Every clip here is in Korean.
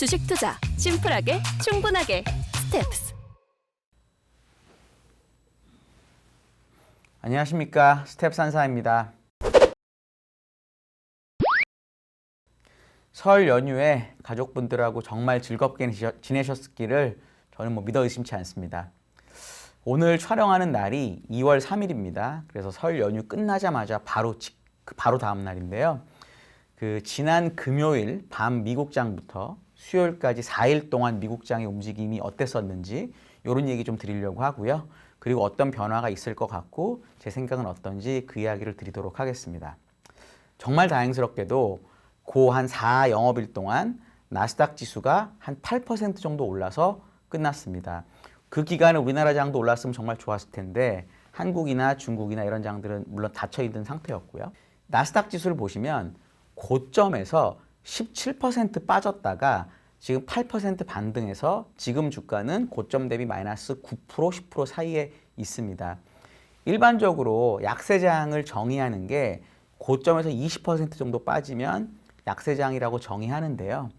주식 투자 심플하게 충분하게 스텝스. 안녕하십니까, 스텝산사입니다. 설 연휴에 가족분들하고 정말 즐겁게 지내셨기를 저는 믿어 의심치 않습니다. 오늘 촬영하는 날이 2월 3일입니다. 그래서 설 연휴 끝나자마자 바로 다음 날인데요. 지난 금요일 밤 미국장부터 수요일까지 4일 동안 미국장의 움직임이 어땠었는지 이런 얘기 좀 드리려고 하고요. 그리고 어떤 변화가 있을 것 같고 제 생각은 어떤지 그 이야기를 드리도록 하겠습니다. 정말 다행스럽게도 한 4영업일 동안 나스닥 지수가 한 8% 정도 올라서 끝났습니다. 그 기간에 우리나라 장도 올랐으면 정말 좋았을 텐데 한국이나 중국이나 이런 장들은 물론 닫혀있는 상태였고요. 나스닥 지수를 보시면 고점에서 17% 빠졌다가 지금 8% 반등해서 지금 주가는 고점 대비 마이너스 9%, 10% 사이에 있습니다. 일반적으로 약세장을 정의하는 게 고점에서 20% 정도 빠지면 약세장이라고 정의하는데요.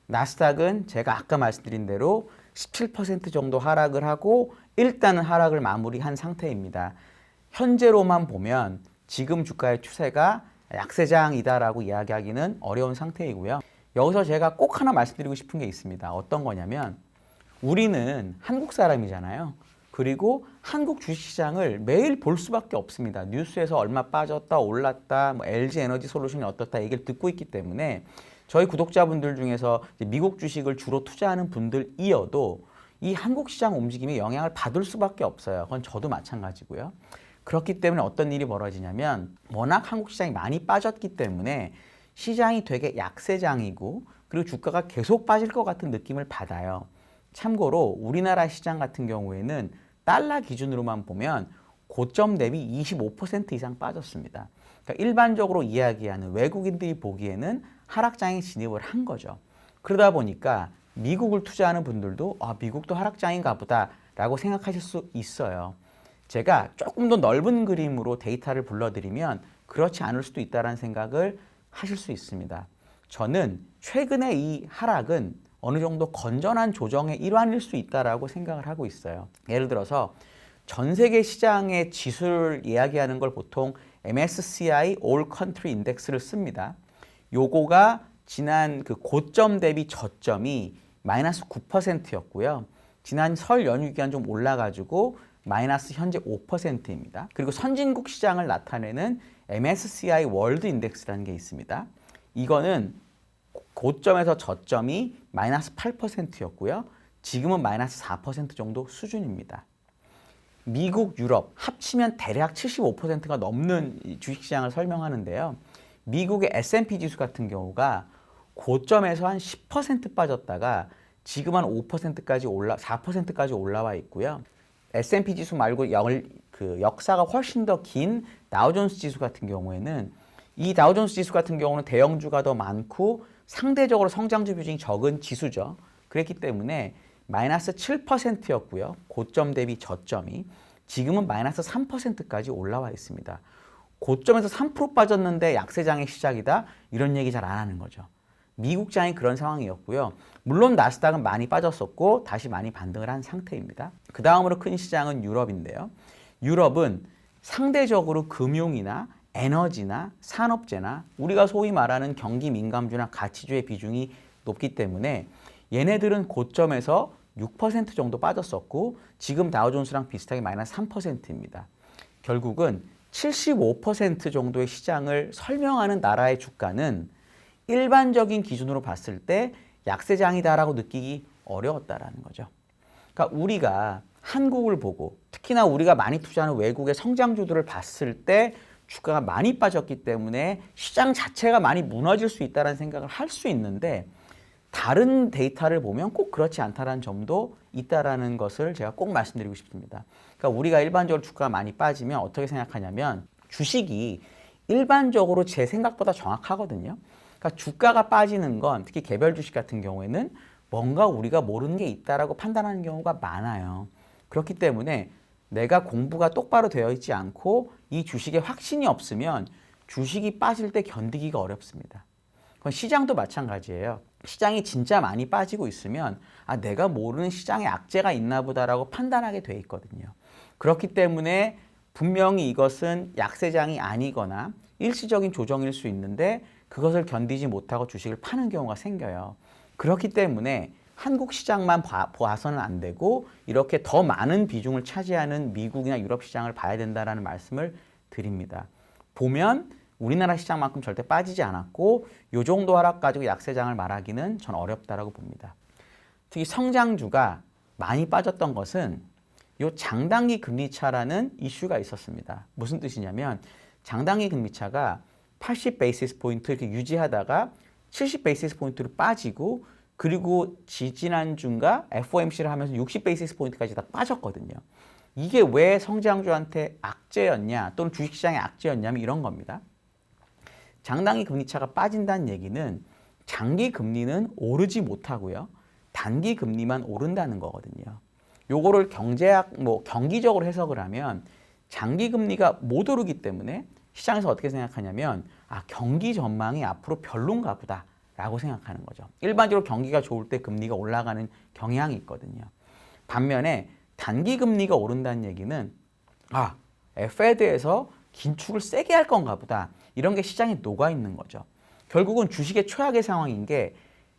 나스닥은 제가 아까 말씀드린 대로 17% 정도 하락을 하고 일단은 하락을 마무리한 상태입니다. 현재로만 보면 지금 주가의 추세가 약세장이다라고 이야기하기는 어려운 상태이고요. 여기서 제가 꼭 하나 말씀드리고 싶은 게 있습니다. 어떤 거냐면 우리는 한국 사람이잖아요. 그리고 한국 주식시장을 매일 볼 수밖에 없습니다. 뉴스에서 얼마 빠졌다 올랐다 LG 에너지 솔루션이 어떻다 얘기를 듣고 있기 때문에 저희 구독자분들 중에서 미국 주식을 주로 투자하는 분들이어도 이 한국 시장 움직임에 영향을 받을 수밖에 없어요. 그건 저도 마찬가지고요. 그렇기 때문에 어떤 일이 벌어지냐면 워낙 한국 시장이 많이 빠졌기 때문에 시장이 되게 약세장이고 그리고 주가가 계속 빠질 것 같은 느낌을 받아요. 참고로 우리나라 시장 같은 경우에는 달러 기준으로만 보면 고점 대비 25% 이상 빠졌습니다. 그러니까 일반적으로 이야기하는 외국인들이 보기에는 하락장에 진입을 한 거죠. 그러다 보니까 미국을 투자하는 분들도 미국도 하락장인가 보다 라고 생각하실 수 있어요. 제가 조금 더 넓은 그림으로 데이터를 불러드리면 그렇지 않을 수도 있다는 생각을 하실 수 있습니다. 저는 최근에 이 하락은 어느 정도 건전한 조정의 일환일 수 있다라고 생각을 하고 있어요. 예를 들어서 전 세계 시장의 지수를 이야기하는 걸 보통 MSCI All Country Index를 씁니다. 요거가 지난 고점 대비 저점이 마이너스 9%였고요. 지난 설 연휴 기간 좀 올라가지고 마이너스 현재 5%입니다. 그리고 선진국 시장을 나타내는 MSCI 월드 인덱스라는 게 있습니다. 이거는 고점에서 저점이 마이너스 8%였고요. 지금은 마이너스 4% 정도 수준입니다. 미국, 유럽 합치면 대략 75%가 넘는 주식시장을 설명하는데요. 미국의 S&P 지수 같은 경우가 고점에서 한 10% 빠졌다가 지금 한 5%까지 4%까지 올라와 있고요. S&P 지수 말고 역사가 훨씬 더 긴 다우존스 지수 같은 경우에는 이 다우존스 지수 같은 경우는 대형주가 더 많고 상대적으로 성장주 비중이 적은 지수죠. 그렇기 때문에 마이너스 7%였고요. 고점 대비 저점이 지금은 마이너스 3%까지 올라와 있습니다. 고점에서 3% 빠졌는데 약세장의 시작이다? 이런 얘기 잘 안 하는 거죠. 미국장이 그런 상황이었고요. 물론 나스닥은 많이 빠졌었고 다시 많이 반등을 한 상태입니다. 그 다음으로 큰 시장은 유럽인데요. 유럽은 상대적으로 금융이나 에너지나 산업재나 우리가 소위 말하는 경기 민감주나 가치주의 비중이 높기 때문에 얘네들은 고점에서 6% 정도 빠졌었고 지금 다우존스랑 비슷하게 마이너스 3%입니다. 결국은 75% 정도의 시장을 설명하는 나라의 주가는 일반적인 기준으로 봤을 때 약세장이다라고 느끼기 어려웠다라는 거죠. 그러니까 우리가 한국을 보고 특히나 우리가 많이 투자하는 외국의 성장주들을 봤을 때 주가가 많이 빠졌기 때문에 시장 자체가 많이 무너질 수 있다는 생각을 할 수 있는데 다른 데이터를 보면 꼭 그렇지 않다는 점도 있다라는 것을 제가 꼭 말씀드리고 싶습니다. 그러니까 우리가 일반적으로 주가가 많이 빠지면 어떻게 생각하냐면 주식이 일반적으로 제 생각보다 정확하거든요. 그러니까 주가가 빠지는 건 특히 개별 주식 같은 경우에는 뭔가 우리가 모르는 게 있다라고 판단하는 경우가 많아요. 그렇기 때문에 내가 공부가 똑바로 되어 있지 않고 이 주식에 확신이 없으면 주식이 빠질 때 견디기가 어렵습니다. 그건 시장도 마찬가지예요. 시장이 진짜 많이 빠지고 있으면 내가 모르는 시장에 악재가 있나 보다라고 판단하게 돼 있거든요. 그렇기 때문에 분명히 이것은 약세장이 아니거나 일시적인 조정일 수 있는데 그것을 견디지 못하고 주식을 파는 경우가 생겨요. 그렇기 때문에 한국 시장만 봐서는 안 되고 이렇게 더 많은 비중을 차지하는 미국이나 유럽 시장을 봐야 된다는 말씀을 드립니다. 보면 우리나라 시장만큼 절대 빠지지 않았고 이 정도 하락 가지고 약세장을 말하기는 전 어렵다라고 봅니다. 특히 성장주가 많이 빠졌던 것은 이 장단기 금리차라는 이슈가 있었습니다. 무슨 뜻이냐면 장단기 금리차가 80 베이시스 포인트 이렇게 유지하다가 70 베이시스 포인트로 빠지고 그리고 지지난주인가 FOMC를 하면서 60 베이시스 포인트까지 다 빠졌거든요. 이게 왜 성장주한테 악재였냐 또는 주식시장의 악재였냐면 이런 겁니다. 장단기 금리차가 빠진다는 얘기는 장기 금리는 오르지 못하고요. 단기 금리만 오른다는 거거든요. 요거를 경기적으로 해석을 하면 장기 금리가 못 오르기 때문에 시장에서 어떻게 생각하냐면 경기 전망이 앞으로 별론가 보다 라고 생각하는 거죠. 일반적으로 경기가 좋을 때 금리가 올라가는 경향이 있거든요. 반면에 단기 금리가 오른다는 얘기는 FED에서 긴축을 세게 할 건가 보다 이런 게 시장에 녹아 있는 거죠. 결국은 주식의 최악의 상황인 게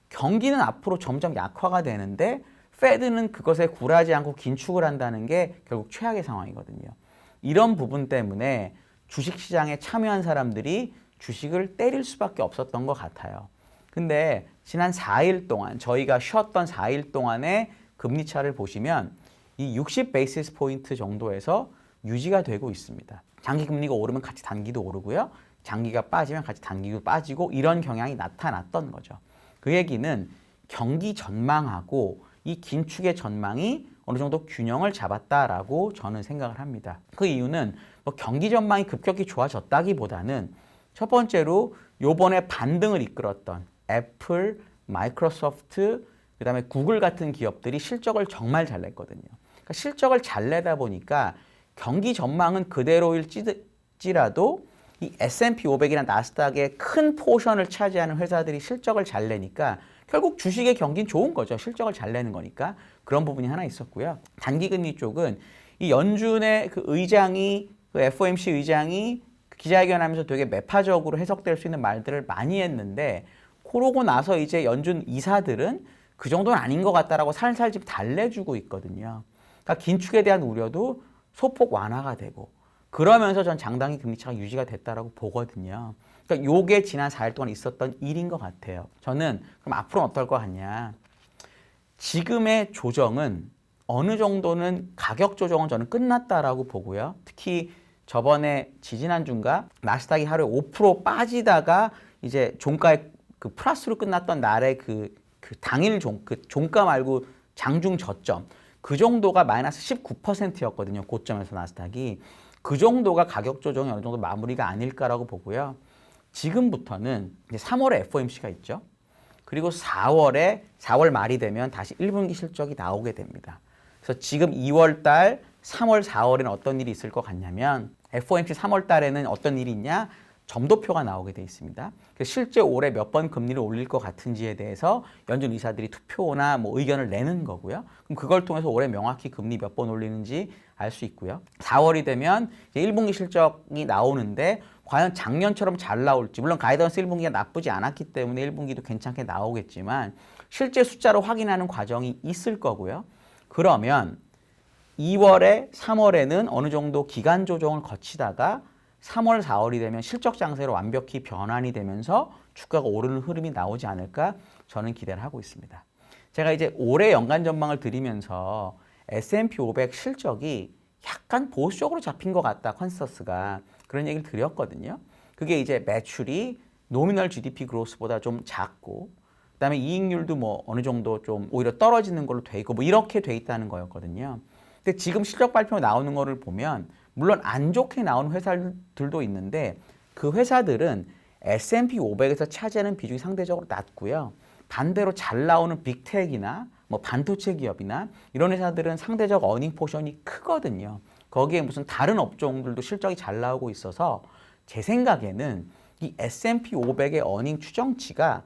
경기는 앞으로 점점 약화가 되는데 페드는 그것에 굴하지 않고 긴축을 한다는 게 결국 최악의 상황이거든요. 이런 부분 때문에 주식시장에 참여한 사람들이 주식을 때릴 수밖에 없었던 것 같아요. 근데 지난 4일 동안 저희가 쉬었던 4일 동안의 금리차를 보시면 이 60 베이시스 포인트 정도에서 유지가 되고 있습니다. 장기 금리가 오르면 같이 단기도 오르고요. 장기가 빠지면 같이 단기도 빠지고 이런 경향이 나타났던 거죠. 그 얘기는 경기 전망하고 이 긴축의 전망이 어느 정도 균형을 잡았다라고 저는 생각을 합니다. 그 이유는 경기 전망이 급격히 좋아졌다기보다는 첫 번째로 요번에 반등을 이끌었던 애플, 마이크로소프트, 그다음에 구글 같은 기업들이 실적을 정말 잘 냈거든요. 그러니까 실적을 잘 내다 보니까 경기 전망은 그대로일지라도 이 S&P 500이나 나스닥의 큰 포션을 차지하는 회사들이 실적을 잘 내니까 결국 주식의 경기는 좋은 거죠. 실적을 잘 내는 거니까. 그런 부분이 하나 있었고요. 단기금리 쪽은 이 연준의 그 의장이 그 FOMC 의장이 기자회견하면서 되게 매파적으로 해석될 수 있는 말들을 많이 했는데 그러고 나서 이제 연준 이사들은 그 정도는 아닌 것 같다라고 살살 좀 달래주고 있거든요. 그러니까 긴축에 대한 우려도 소폭 완화가 되고 그러면서 전 장단기 금리차가 유지가 됐다라고 보거든요. 그러니까 요게 지난 4일 동안 있었던 일인 것 같아요. 저는 그럼 앞으로는 어떨 것 같냐. 지금의 조정은 어느 정도는 가격 조정은 저는 끝났다라고 보고요. 특히 저번에 지지난주인가 나스닥이 하루에 5% 빠지다가 이제 종가에 그 플러스로 끝났던 날의 그 당일 종가 말고 장중 저점 그 정도가 마이너스 19%였거든요. 고점에서 나스닥이. 그 정도가 가격 조정이 어느 정도 마무리가 아닐까라고 보고요. 지금부터는 이제 3월에 FOMC가 있죠. 그리고 4월 말이 되면 다시 1분기 실적이 나오게 됩니다. 그래서 지금 2월 달, 3월, 4월에는 어떤 일이 있을 것 같냐면 FOMC 3월 달에는 어떤 일이 있냐? 점도표가 나오게 돼 있습니다. 실제 올해 몇 번 금리를 올릴 것 같은지에 대해서 연준 의사들이 투표나 의견을 내는 거고요. 그럼 그걸 통해서 올해 명확히 금리 몇 번 올리는지 알 수 있고요. 4월이 되면 이제 1분기 실적이 나오는데 과연 작년처럼 잘 나올지, 물론 가이던스 1분기가 나쁘지 않았기 때문에 1분기도 괜찮게 나오겠지만 실제 숫자로 확인하는 과정이 있을 거고요. 그러면 2월에 3월에는 어느 정도 기간 조정을 거치다가 3월, 4월이 되면 실적 장세로 완벽히 변환이 되면서 주가가 오르는 흐름이 나오지 않을까 저는 기대를 하고 있습니다. 제가 이제 올해 연간 전망을 드리면서 S&P 500 실적이 약간 보수적으로 잡힌 것 같다, 컨센서스가. 그런 얘기를 드렸거든요. 그게 이제 매출이 노미널 GDP 그로스보다 좀 작고 그다음에 이익률도 어느 정도 좀 오히려 떨어지는 걸로 돼 있고 이렇게 돼 있다는 거였거든요. 근데 지금 실적 발표 나오는 거를 보면 물론 안 좋게 나오는 회사들도 있는데 그 회사들은 S&P 500에서 차지하는 비중이 상대적으로 낮고요. 반대로 잘 나오는 빅텍이나 반도체 기업이나 이런 회사들은 상대적 어닝 포션이 크거든요. 거기에 무슨 다른 업종들도 실적이 잘 나오고 있어서 제 생각에는 이 S&P 500의 어닝 추정치가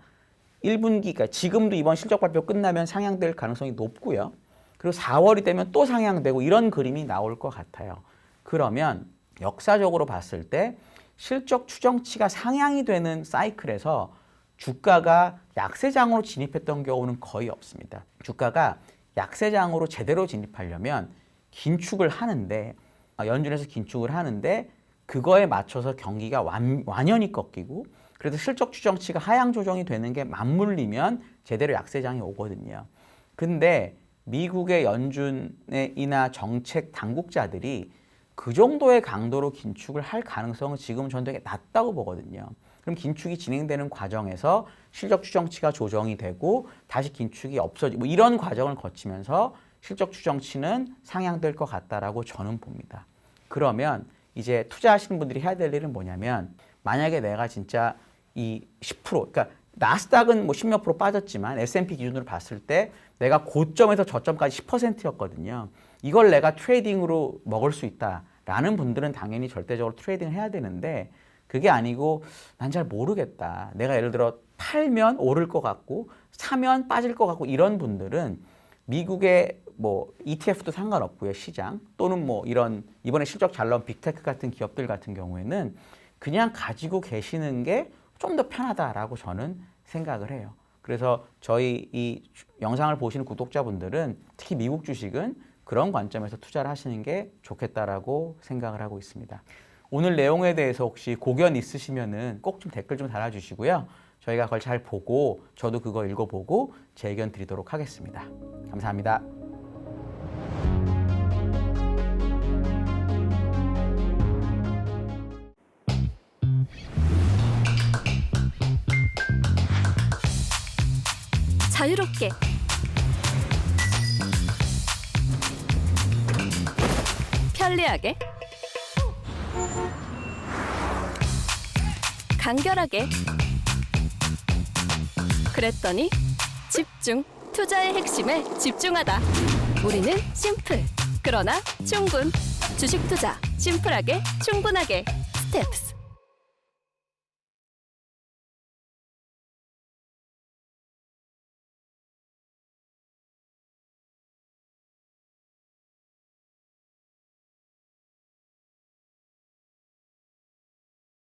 1분기가 그러니까 지금도 이번 실적 발표 끝나면 상향될 가능성이 높고요. 그리고 4월이 되면 또 상향되고 이런 그림이 나올 것 같아요. 그러면 역사적으로 봤을 때 실적 추정치가 상향이 되는 사이클에서 주가가 약세장으로 진입했던 경우는 거의 없습니다. 주가가 약세장으로 제대로 진입하려면 긴축을 하는데 연준에서 긴축을 하는데 그거에 맞춰서 경기가 완연히 꺾이고 그래서 실적 추정치가 하향 조정이 되는 게 맞물리면 제대로 약세장이 오거든요. 근데 미국의 연준이나 정책 당국자들이 그 정도의 강도로 긴축을 할 가능성은 지금은 저는 되게 낮다고 보거든요. 그럼 긴축이 진행되는 과정에서 실적 추정치가 조정이 되고 다시 긴축이 없어지고 이런 과정을 거치면서 실적 추정치는 상향될 것 같다라고 저는 봅니다. 그러면 이제 투자하시는 분들이 해야 될 일은 뭐냐면 만약에 내가 진짜 이 10% 그러니까 나스닥은 뭐 10몇 프로 빠졌지만 S&P 기준으로 봤을 때 내가 고점에서 저점까지 10%였거든요. 이걸 내가 트레이딩으로 먹을 수 있다라는 분들은 당연히 절대적으로 트레이딩을 해야 되는데 그게 아니고 난 잘 모르겠다. 내가 예를 들어 팔면 오를 것 같고 사면 빠질 것 같고 이런 분들은 미국의 뭐 ETF도 상관없고요. 시장 또는 뭐 이런 이번에 실적 잘 나온 빅테크 같은 기업들 같은 경우에는 그냥 가지고 계시는 게 좀 더 편하다라고 저는 생각을 해요. 그래서 저희 이 영상을 보시는 구독자분들은 특히 미국 주식은 그런 관점에서 투자를 하시는 게 좋겠다라고 생각을 하고 있습니다. 오늘 내용에 대해서 혹시 고견 있으시면은 꼭 좀 댓글 좀 달아주시고요. 저희가 그걸 잘 보고 저도 그거 읽어보고 제 의견 드리도록 하겠습니다. 감사합니다. 자유롭게 편리하게 간결하게 그랬더니 집중 투자의 핵심에 집중하다 우리는 심플 그러나 충분 주식 투자 심플하게 충분하게 스텝스